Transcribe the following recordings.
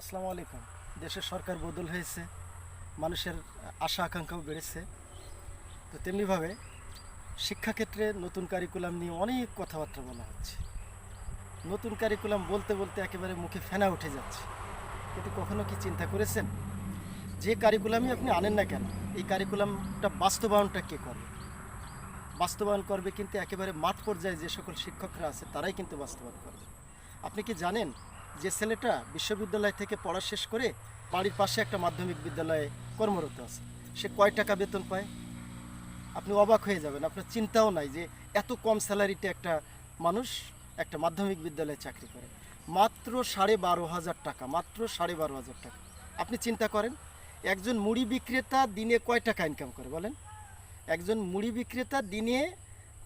আসসালামু আলাইকুম। দেশের সরকার বদল হয়েছে, মানুষের আশা আকাঙ্ক্ষাও বেড়েছে। তো তেমনিভাবে শিক্ষাক্ষেত্রে নতুন কারিকুলাম নিয়ে অনেক কথাবার্তা বলা হচ্ছে। নতুন কারিকুলাম বলতে বলতে একেবারে মুখে ফেনা উঠে যাচ্ছে। কিন্তু কখনো কি চিন্তা করেছেন যে কারিকুলামই আপনি আনেন না কেন, এই কারিকুলামটা বাস্তবায়নটা কে করবে? বাস্তবায়ন করবে কিন্তু একেবারে মাঠ পর্যায়ে যে সকল শিক্ষকরা আছে তারাই কিন্তু বাস্তবায়ন করবে। আপনি কি জানেন যে ছেলেটা বিশ্ববিদ্যালয় থেকে পড়া শেষ করে বাড়ির পাশে একটা মাধ্যমিক বিদ্যালয়ে কর্মরত আছে, সে কয় টাকা বেতন পায়? আপনি অবাক হয়ে যাবেন, আপনার চিন্তাও নাই যে এত কম স্যালারিতে একটা মানুষ একটা মাধ্যমিক বিদ্যালয়ে চাকরি করে। মাত্র 12,500 টাকা, মাত্র 12,500 টাকা। আপনি চিন্তা করেন একজন মুড়ি বিক্রেতা দিনে কয় টাকা ইনকাম করে বলেন? একজন মুড়ি বিক্রেতা দিনে,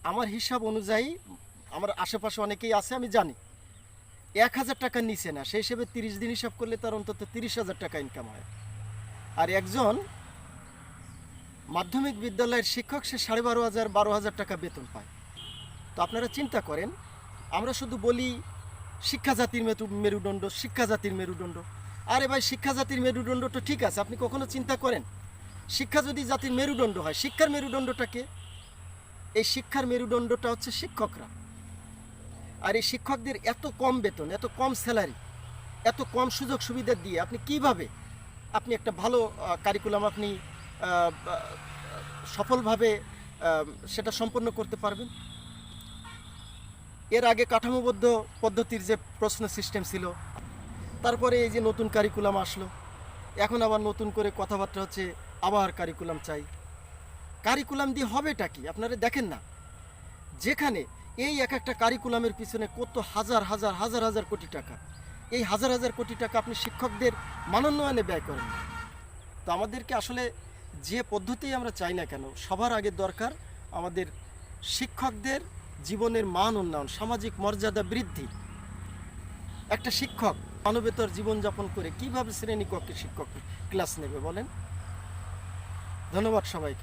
আমার হিসাব অনুযায়ী, আমার আশেপাশে অনেকেই আছে আমি জানি, 1,000 টাকার নিচে না। সেই হিসেবে 30 দিন হিসাব করলে তার অন্তত 30,000 টাকা ইনকাম হয়। আর একজন মাধ্যমিক বিদ্যালয়ের শিক্ষক সে 12,500 টাকা বেতন পায়। তো আপনারা চিন্তা করেন, আমরা শুধু বলি শিক্ষা জাতির মেরুদণ্ড, শিক্ষা জাতির মেরুদণ্ড। আরে ভাই, শিক্ষা জাতির মেরুদণ্ড তো ঠিক আছে, আপনি কখনো চিন্তা করেন শিক্ষা যদি জাতির মেরুদণ্ড হয়, শিক্ষার মেরুদণ্ডটাকে? এই শিক্ষার মেরুদণ্ডটা হচ্ছে শিক্ষকরা। আর এই শিক্ষকদের এত কম বেতন, এত কম স্যালারি, এত কম সুযোগ সুবিধা দিয়ে আপনি কিভাবে আপনি একটা ভালো কারিকুলাম আপনি সফলভাবে সেটা সম্পন্ন করতে পারবেন? এর আগে কাঠামোবদ্ধ পদ্ধতির যে প্রশ্ন সিস্টেম ছিল, তারপরে এই যে নতুন কারিকুলাম আসলো, এখন আবার নতুন করে কথাবার্তা হচ্ছে আবার কারিকুলাম চাই। কারিকুলাম দিয়ে হবেটা কি আপনারা দেখেন না? যেখানে এই এক একটা কারিকুলামের পিছনে কত হাজার হাজার হাজার হাজার কোটি টাকা, এই হাজার হাজার কোটি টাকা আপনি শিক্ষকদের মানোন্নয়নে ব্যয় করেন। তো আমাদেরকে আসলে যে পদ্ধতি আমরা চাই না কেন, সবার আগে দরকার আমাদের শিক্ষকদের জীবনের মান উন্নয়ন, সামাজিক মর্যাদা বৃদ্ধি। একটা শিক্ষক মানবেতর জীবনযাপন করে কিভাবে শ্রেণীকক্ষে শিক্ষক ক্লাস নেবে বলেন? ধন্যবাদ সবাইকে।